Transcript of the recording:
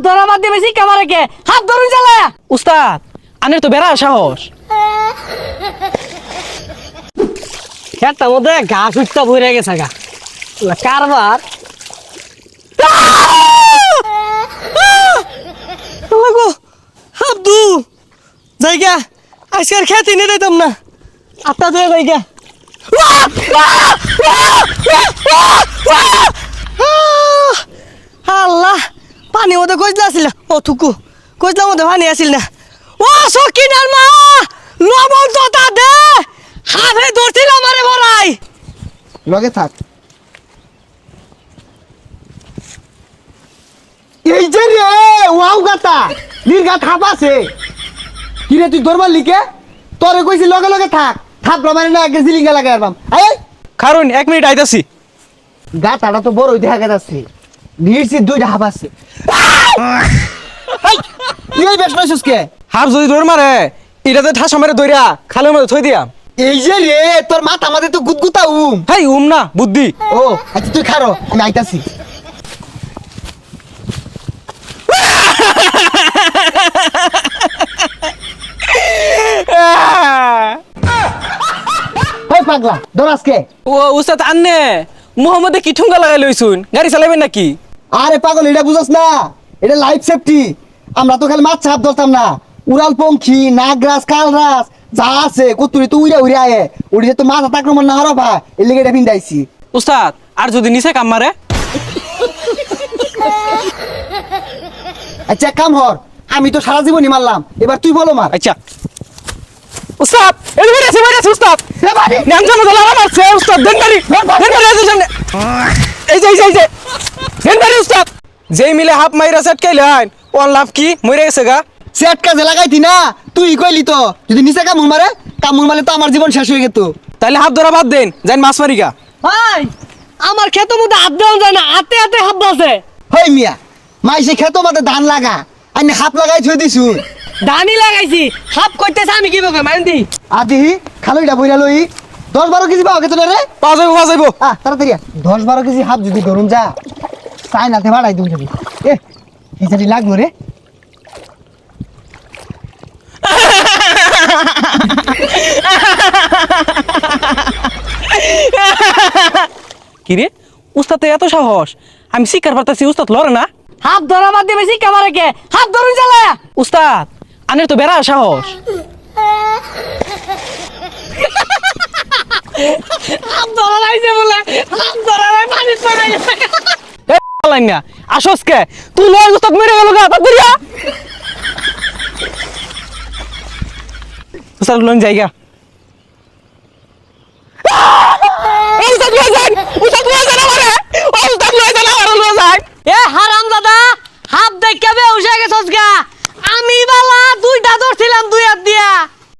ধরা বাদ দিয়ে বেশি কামারে কে হাত ধরুন চালায়া উস্তাদ আনের তো বেড়া সাহস। খেতার মধ্যে ঘাস উঠতে ভরে গেছে গা কারবার আব্দু জায়গা আজকের খেতে নিয়ে দিতাম না আত্মা ধরে জায়গা আল্লাহ পানি মধ্যে কইলা আসিল ও থুকু কইলার মধ্যে পানি আসিল না ও সকিনার মা লবণ তো তা দে হাফে ধরছিল আমারে বড়াই লগে থাক এই যে রে ওয়াও গাতা নির্ঘাত হাপ আছে কি রে তুই ধরবার লিখে তোরে কইছি লগে লগে থাক থাপ মানে না আগে জিলিঙ্গা লাগাই আরবাম এই কারণ 1 মিনিট আইতাছি গাতাটা তো বড়ই দেখা যাচ্ছে নিরছি দুইটা হাপ আছে এই এই বেশ নইছস কে হাফ যদি দৌড় মারে এটাতে ঠাস আমারে দইরা খালের মধ্যে থই দিয়াম। এই যে রে তোর মাথা আমাদের তো গুদগুতা হেই না বুদ্ধি ও আচ্ছা তুই খারো আমি আইতাছি ওই পাগলা দরাস কে ও উস্তাদ আন্নে মোহাম্মদে কি ঠুঙ্গা লাগাই লইছুন গাড়ি চালাবেন নাকি? আরে পাগল এটা বুঝছ না এটা লাইফ সেফটি আমরা তো খালি মাছ ছাপ ধরতাম না উড়াল পঙ্খী নাগরাজ কালরাজ যা আছে কতুরি তো উড়ে উড়ে আয়ে উড়ে তো মাছ আক্রমণ না হরা ভাই এর লেগে এটা ভিন্দাইছি উস্তাদ আর যদি নিচে কাম মারে আচ্ছা কাম হর আমি তো সারা জীবনই মারলাম এবার তুই বলো মার আচ্ছা উস্তাদ এই বেরেছে উস্তাদ নাম জানো দলা মারছে উস্তাদ দেনবারি আছে সামনে এই যে দেনবারি উস্তাদ যেই মিলে হাফ মাইরা সেট কাইলেন ওন লাভ কি মরে গেছে গা সেট কাজে লাগাইতি না তুই কইলি তো যদি নিচে কামুর মারলে তো আমার জীবন শেষ হয়ে যেত তাইলে হাফ ধরা বাদ দেন যাই মাছ মারি গা। ভাই আমার ক্ষেতের মধ্যে হাত দেওয়া যায় না হাতে হাতে হাত বাজে হই মিয়া মাইসে খেত মাতে ধান লাগা আইনে হাত লাগাই থই দিছু ধানি লাগাইছি হাত কইতেছে আমি কি বকে মাইন দি আদি খালইটা বইরা লই 10-12 কেজি পাও কেতনে রে পাওয়া যাইবো তাড়াতাড়ি 10-12 কেজি হাত যদি গরুন যা চাইনাতে বাড়াই তুমি যাবি এ হিসারি লাগলো রে কি রে উস্তাদ এত সাহস আমি শিকার পারতাছি উস্তাদ লড়ে না। হাত ধরা বাদ দিয়ে বেশি কামারে কে হাত ধরুন চালায়া উস্তাদ আনের তো বেড়া সাহস। হাত ধরা লাইছে বলে হাত ধরা লাই পানি পড়ে গেছে লাইন না আসস কে তুই লয় উস্তাদ মরে গেল গা তাড়াতাড়ি উস্তাদ লন জায়গা উস্তাদ লয় যান আমারে উস্তাদ লয় যান এ হারামজাদা হাত দেখে বে উঠে গেছস গা আমি বালা দুইটা ধরছিলাম দুইয়া